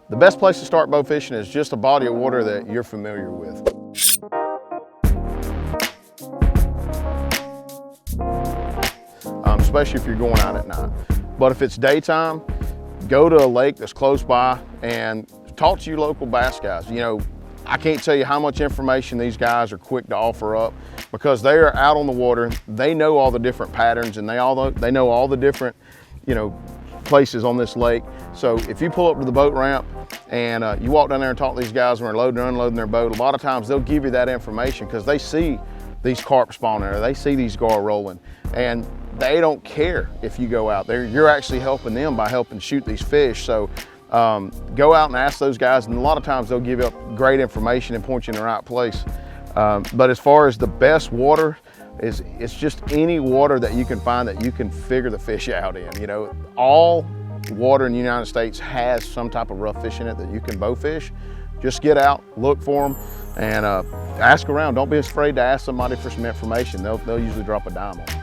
The best place to start bow fishing is just a body of water that you're familiar with. Especially if you're going out at night. But if it's daytime, go to a lake that's close by and talk to your local bass guys. You know, I can't tell you how much information these guys are quick to offer up because they are out on the water. They know all the different patterns and they know all the different, you know, places on this lake. So if you pull up to the boat ramp and you walk down there and talk to these guys when they're loading and unloading their boat, a lot of times they'll give you that information because they see these carp spawning or they see these gar rolling, and they don't care if you go out there. You're actually helping them by helping shoot these fish. So go out and ask those guys, and a lot of times they'll give you great information and point you in the right place. But as far as the best water, it's just any water that you can find that you can figure the fish out in. You know, all water in the United States has some type of rough fish in it that you can bow fish. Just get out, look for them, and ask around. Don't be afraid to ask somebody for some information. They'll usually drop a dime on it.